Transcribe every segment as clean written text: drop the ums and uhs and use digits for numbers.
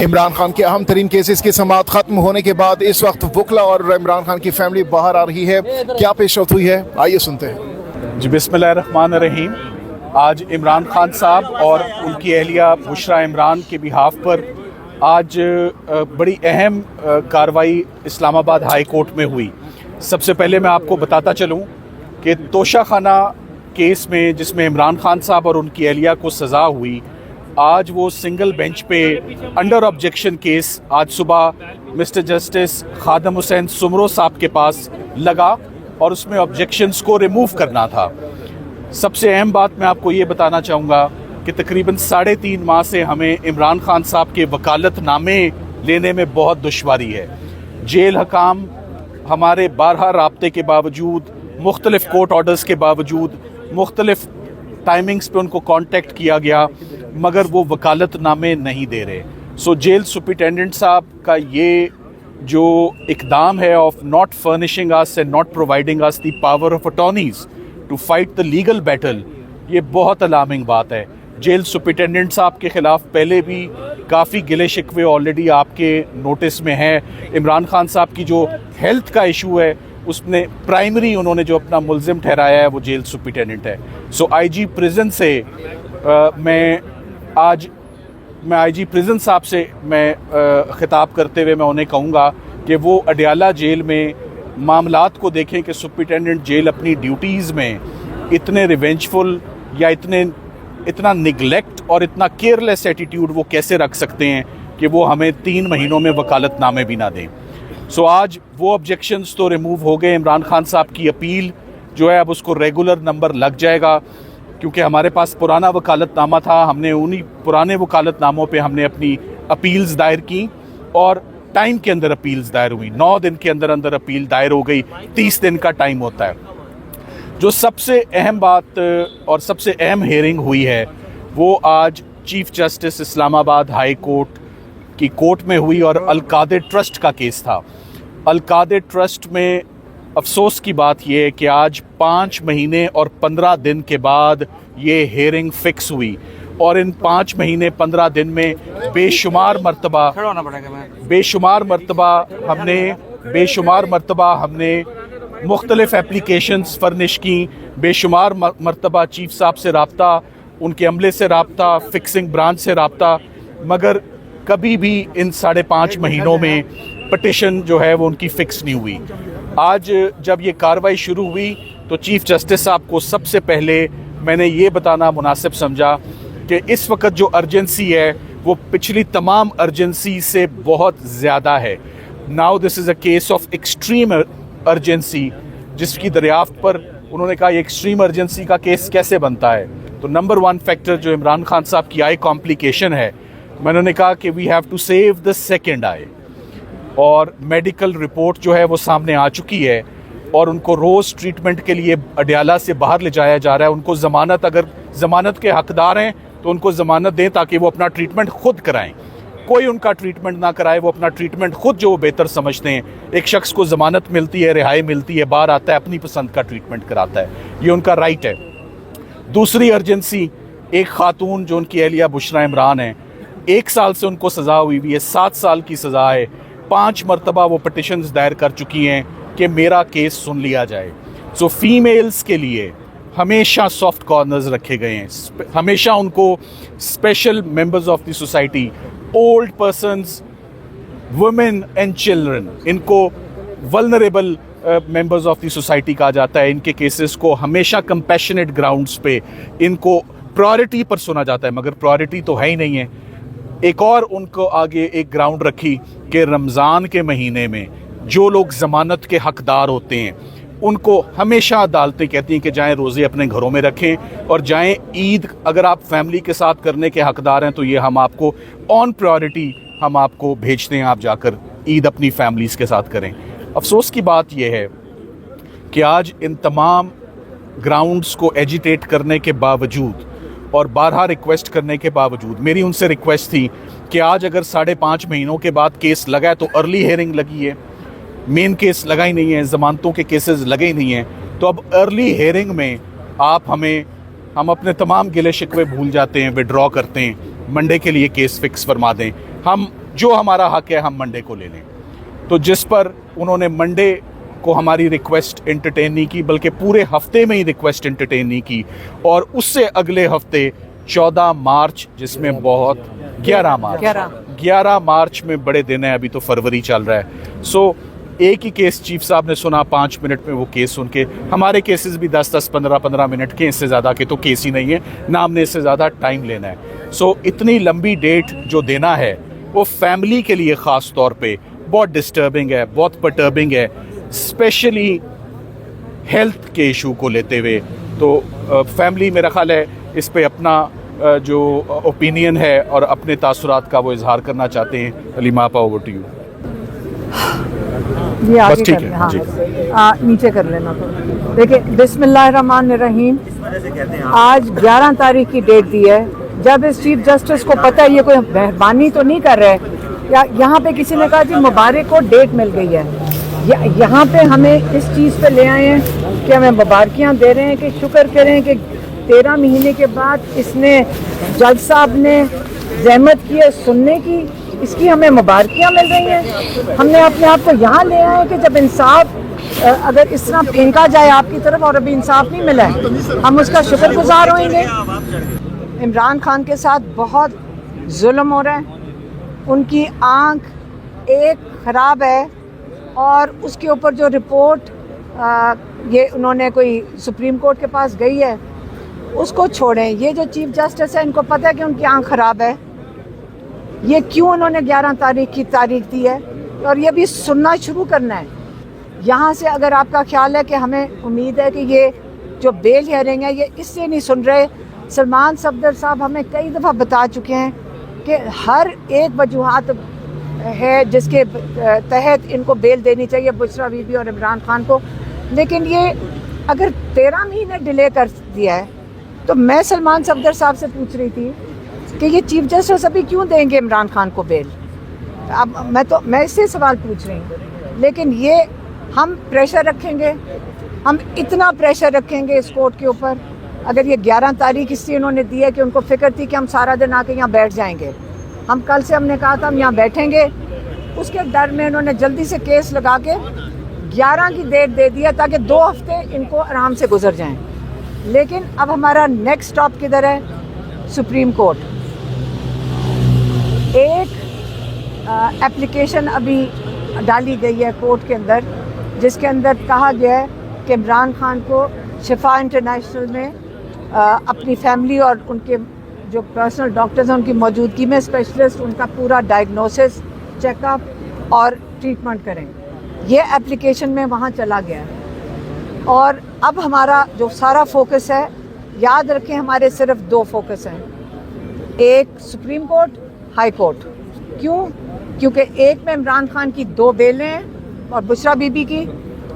इमरान खान के अहम तरीन केसेस की समाअत खत्म होने के बाद इस वक्त वकला और इमरान खान की फैमिली बाहर आ रही है। क्या पेशरफ्त हुई है, आइए सुनते हैं। जी, बिस्मिल्लाहिर्रहमानिर्रहीम। आज इमरान खान साहब और उनकी अहलिया बुशरा इमरान के बिहाफ पर आज बड़ी अहम कार्रवाई इस्लामाबाद हाई कोर्ट में हुई। सबसे पहले मैं आपको बताता चलूं कि तोशा खाना केस में जिसमें इमरान खान साहब और उनकी अहलिया को सज़ा हुई, आज वो सिंगल बेंच पे अंडर ऑब्जेक्शन केस आज सुबह मिस्टर जस्टिस खादम हुसैन सुमरो साहब के पास लगा और उसमें ऑब्जेक्शंस को रिमूव करना था। सबसे अहम बात मैं आपको ये बताना चाहूँगा कि तकरीबन 3.5 माह से हमें इमरान खान साहब के वकालतनामे लेने में बहुत दुश्वारी है। जेल हकाम हमारे 12 राब्ते के बावजूद, मुख्तलिफ कोर्ट ऑर्डर्स के बावजूद, मुख्तलिफ टाइमिंग्स पे उनको कांटेक्ट किया गया, मगर वो वकालतनामे नहीं दे रहे। सो जेल सुपरिटेंडेंट साहब का ये जो इकदाम है of not furnishing us and not providing us the power of attorneys to fight the legal battle, ये बहुत अलार्मिंग बात है। जेल सुपरिटेंडेंट साहब के ख़िलाफ़ पहले भी काफ़ी गिले शिकवे ऑलरेडी आपके नोटिस में हैं। इमरान खान साहब की जो हेल्थ का इशू है उसने प्राइमरी उन्होंने जो अपना मुल्ज़िम ठहराया है वो जेल सुपरिटेंडेंट है। सो आईजी प्रिजन से मैं आईजी प्रिजन साहब से ख़िताब करते हुए मैं उन्हें कहूँगा कि वो अडयाला जेल में मामलात को देखें कि सुपरिटेंडेंट जेल अपनी ड्यूटीज़ में इतने रिवेंजफुल या इतना निगलेक्ट और इतना केयरलेस एटीट्यूड वो कैसे रख सकते हैं कि वो हमें 3 महीनों में वकालतनामे भी ना दें। सो आज वो ऑब्जेक्शंस तो रिमूव हो गए। इमरान खान साहब की अपील जो है अब उसको रेगुलर नंबर लग जाएगा, क्योंकि हमारे पास पुराना वकालतनामा था। हमने उन्हीं पुराने वकालतनामों पे हमने अपनी अपील्स दायर की और टाइम के अंदर अपील्स दायर हुई। 9 दिन के अंदर अंदर अपील दायर हो गई। 30 दिन का टाइम होता है। जो सबसे अहम बात और सबसे अहम हेयरिंग हुई है वो आज chief justice Islamabad high court की कोर्ट में हुई और अल-कादिर ट्रस्ट का केस था। अल-कादिर ट्रस्ट में अफसोस की बात यह है कि आज 5 महीने और 15 दिन के बाद ये हेयरिंग फिक्स हुई और इन 5 महीने 15 दिन में बेशुमार मरतबा हमने मुख्तलिफ एप्लीकेशंस फर्निश की, बेशुमार मरतबा चीफ साहब से रब्ता, उनके अमले से रब्ता, फिक्सिंग ब्रांच से रब्ता, मगर कभी भी इन 5.5 महीनों में पटिशन जो है वो उनकी फिक्स नहीं हुई। आज जब ये कार्रवाई शुरू हुई तो चीफ जस्टिस साहब को सबसे पहले मैंने ये बताना मुनासिब समझा कि इस वक्त जो अर्जेंसी है वो पिछली तमाम अर्जेंसी से बहुत ज़्यादा है। Now this is a case of extreme urgency, जिसकी दरियाफ्त पर उन्होंने कहा ये एक्सट्रीम अर्जेंसी का केस कैसे बनता है। तो नंबर 1 फैक्टर जो इमरान खान साहब की आई कॉम्प्लिकेशन है, मैंने कहा कि we have to save the second eye, और मेडिकल रिपोर्ट जो है वो सामने आ चुकी है और उनको रोज़ ट्रीटमेंट के लिए अडयाला से बाहर ले जाया जा रहा है। उनको ज़मानत, अगर ज़मानत के हकदार हैं तो उनको ज़मानत दें ताकि वो अपना ट्रीटमेंट खुद कराएं। कोई उनका ट्रीटमेंट ना कराए, वो अपना ट्रीटमेंट खुद जो बेहतर समझते हैं। एक शख्स को ज़मानत मिलती है, रिहाई मिलती है, बाहर आता है, अपनी पसंद का ट्रीटमेंट कराता है, ये उनका राइट है। दूसरी अर्जेंसी, एक खातून जो उनकी अहलिया बुशरा इमरान है, 1 साल से उनको सज़ा हुई है, 7 साल की सज़ा है। 5 मरतबा वो पटिशन्स दायर कर चुकी हैं कि मेरा केस सुन लिया जाए। सो फीमेल्स के लिए हमेशा सॉफ्ट कॉर्नर्स रखे गए हैं, हमेशा उनको special members of the society, old persons, women and children, इनको vulnerable members of the society कहा जाता है। इनके केसेस को हमेशा कंपैशनेट ग्राउंड्स पे इनको प्रायोरिटी पर सुना जाता है, मगर प्रायोरिटी तो है ही नहीं है। एक और उनको आगे एक ग्राउंड रखी कि रमज़ान के महीने में जो लोग ज़मानत के हकदार होते हैं उनको हमेशा अदालतें कहती हैं कि जाएं रोज़े अपने घरों में रखें और जाएं ईद अगर आप फैमिली के साथ करने के हकदार हैं तो ये हम आपको ऑन प्रायोरिटी हम आपको भेजते हैं, आप जाकर ईद अपनी फैमिलीज़ के साथ करें। अफसोस की बात यह है कि आज इन तमाम ग्राउंड्स को एजिटेट करने के बावजूद और 12 रिक्वेस्ट करने के बावजूद मेरी उनसे रिक्वेस्ट थी कि आज अगर 5.5 महीनों के बाद केस लगा है तो अर्ली हेयरिंग लगी है, मेन केस लगा ही नहीं है, ज़मानतों के केसेस लगे ही नहीं हैं, तो अब अर्ली हेयरिंग में आप हम अपने तमाम गिले शिकवे भूल जाते हैं, विड्रॉ करते हैं, मंडे के लिए केस फिक्स फरमा दें। हम جو ہمارا حق ہے ہم منڈے کو لے لیں. تو جس پر انہوں نے منڈے کو ہماری ریکویسٹ انٹرٹین نہیں کی بلکہ پورے ہفتے میں ہی ریکویسٹ انٹرٹین نہیں کی, اور اس سے اگلے ہفتے 14 مارچ جس میں بہت 11 مارچ میں بڑے دن ہیں, ابھی تو فروری چل رہا ہے. سو ایک ہی کیس چیف صاحب نے سنا 5 منٹ میں وہ کیس سن کے. ہمارے کیسز بھی 10-10 15-15 منٹ کے, اس سے زیادہ کے تو کیس ہی نہیں ہے, نہ ہم نے اس سے زیادہ ٹائم لینا ہے. سو اتنی لمبی ڈیٹ جو دینا ہے وہ فیملی کے لیے خاص طور پہ بہت ڈسٹربنگ ہے, بہت پرٹربنگ ہے, اسپیشلی ہیلتھ کے ایشو کو لیتے ہوئے. تو فیملی میرا خیال ہے اس پہ اپنا جو اوپینین ہے اور اپنے تاثرات کا وہ اظہار کرنا چاہتے ہیں. علیمہ آپا اوور ٹو یو. یہ آگے بس ٹھیک کر ہے لیں, ہاں جی. نیچے کر لینا. دیکھیں, بسم اللہ الرحمن الرحیم. آج 11 تاریخ کی ڈیٹ دی ہے. جب اس چیف جسٹس کو پتہ ہے یہ کوئی مہربانی تو نہیں کر رہے, یا یہاں پہ کسی نے کہا جی مبارک کو ڈیٹ مل گئی ہے, یہاں پہ ہمیں اس چیز پہ لے آئے ہیں کہ ہمیں مبارکیاں دے رہے ہیں کہ شکر کریں کہ 13 مہینے کے بعد اس نے جج صاحب نے زحمت کی ہے سننے کی, اس کی ہمیں مبارکیاں مل رہی ہیں. ہم نے اپنے آپ کو یہاں لے آئے کہ جب انصاف اگر اس طرح پھینکا جائے آپ کی طرف اور ابھی انصاف نہیں ملا ہے, ہم اس کا شکر گزار ہوئیں گے. عمران خان کے ساتھ بہت ظلم ہو رہا ہے. ان کی آنکھ ایک خراب ہے, اور اس کے اوپر جو رپورٹ یہ انہوں نے کوئی سپریم کورٹ کے پاس گئی ہے اس کو چھوڑیں. یہ جو چیف جسٹس ہے ان کو پتہ ہے کہ ان کی آنکھ خراب ہے, یہ کیوں انہوں نے 11 تاریخ کی تاریخ دی ہے, اور یہ بھی سننا شروع کرنا ہے. یہاں سے اگر آپ کا خیال ہے کہ ہمیں امید ہے کہ یہ جو بیل ہیئرنگ ہے یہ اس سے نہیں سن رہے. سلمان صفدر صاحب ہمیں کئی دفعہ بتا چکے ہیں کہ ہر ایک وجوہات ہے جس کے تحت ان کو بیل دینی چاہیے, بشریٰ بی بی اور عمران خان کو. لیکن یہ اگر 13 مہینے ڈیلے کر دیا ہے تو میں سلمان صفدر صاحب سے پوچھ رہی تھی کہ یہ چیف جسٹس ابھی کیوں دیں گے عمران خان کو بیل. اب میں اس سے سوال پوچھ رہی ہوں. لیکن یہ ہم پریشر رکھیں گے, ہم اتنا پریشر رکھیں گے اس کورٹ کے اوپر. اگر یہ 11 تاریخ اس لیے انہوں نے دی ہے کہ ان کو فکر تھی کہ ہم سارا دن آ کے یہاں بیٹھ جائیں گے. ہم کل سے ہم نے کہا تھا ہم یہاں بیٹھیں گے, اس کے ڈر میں انہوں نے جلدی سے کیس لگا کے 11 کی ڈیٹ دے دیا تاکہ 2 ہفتے ان کو آرام سے گزر جائیں. لیکن اب ہمارا نیکسٹ اسٹاپ کدھر ہے؟ Supreme court. ایک اپلیکیشن ابھی ڈالی گئی ہے کورٹ کے اندر جس کے اندر کہا گیا ہے کہ عمران خان کو شفا انٹرنیشنل میں اپنی فیملی اور ان کے جو پرسنل ڈاکٹرز ہیں ان کی موجودگی میں اسپیشلسٹ ان کا پورا ڈائگنوسس, چیک اپ اور ٹریٹمنٹ کریں. یہ اپلیکیشن میں وہاں چلا گیا ہے. اور اب ہمارا جو سارا فوکس ہے, یاد رکھیں ہمارے صرف 2 فوکس ہیں, ایک سپریم کورٹ, ہائی کورٹ. کیوں؟ کیونکہ ایک میں عمران خان کی 2 بیلیں ہیں اور بشریٰ بی بی کی,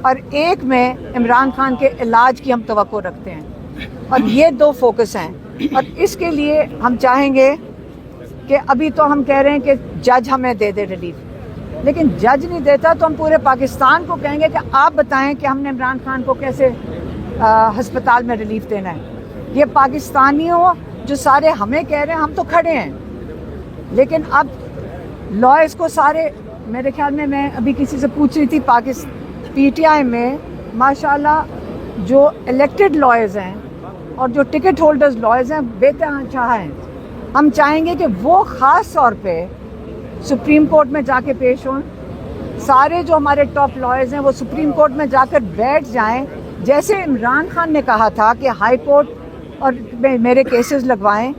اور ایک میں عمران خان کے علاج کی ہم توقع رکھتے ہیں. اور یہ 2 فوکس ہیں, اور اس کے لیے ہم چاہیں گے کہ ابھی تو ہم کہہ رہے ہیں کہ جج ہمیں دے دے ریلیف, لیکن جج نہیں دیتا تو ہم پورے پاکستان کو کہیں گے کہ آپ بتائیں کہ ہم نے عمران خان کو کیسے ہسپتال میں ریلیف دینا ہے. یہ پاکستانیوں جو سارے ہمیں کہہ رہے ہیں, ہم تو کھڑے ہیں, لیکن اب لائرز کو سارے, میرے خیال میں ابھی کسی سے پوچھ رہی تھی پی ٹی آئی میں ماشاءاللہ جو الیکٹڈ لائرز ہیں اور جو ٹکٹ ہولڈرز لائرز ہیں بے تحاشا ہیں. ہم چاہیں گے کہ وہ خاص طور پہ سپریم کورٹ میں جا کے پیش ہوں. سارے جو ہمارے ٹاپ لائرز ہیں وہ سپریم کورٹ میں جا کر بیٹھ جائیں, جیسے عمران خان نے کہا تھا کہ ہائی کورٹ اور میرے کیسز لگوائیں.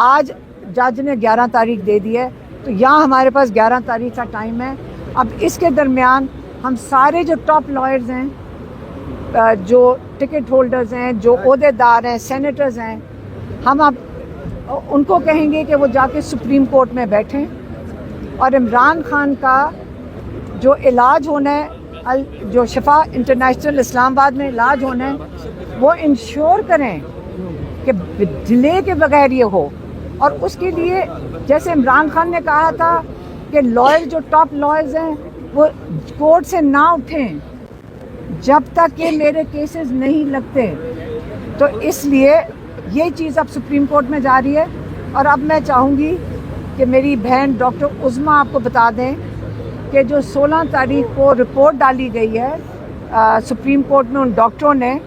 آج جج نے 11 تاریخ دے دی ہے, تو یہاں ہمارے پاس 11 تاریخ کا ٹائم ہے. اب اس کے درمیان ہم سارے جو ٹاپ لائرز ہیں, جو ٹکٹ ہولڈرز ہیں, جو عہدے دار ہیں, سینیٹرز ہیں, ہم اب ان کو کہیں گے کہ وہ جا کے سپریم کورٹ میں بیٹھیں اور عمران خان کا جو علاج ہونا ہے, جو شفا انٹرنیشنل اسلام آباد میں علاج ہونا ہے, وہ انشور کریں کہ ڈیلے کے بغیر یہ ہو. اور اس کے لیے جیسے عمران خان نے کہا تھا کہ لائر جو ٹاپ لائرز ہیں وہ کورٹ سے نہ اٹھیں جب تک کہ میرے کیسز نہیں لگتے. تو اس لیے یہ چیز اب سپریم کورٹ میں جا رہی ہے, اور اب میں چاہوں گی کہ میری بہن ڈاکٹر عظمیٰ آپ کو بتا دیں کہ جو 16 تاریخ کو رپورٹ ڈالی گئی ہے سپریم کورٹ میں ان ڈاکٹروں نے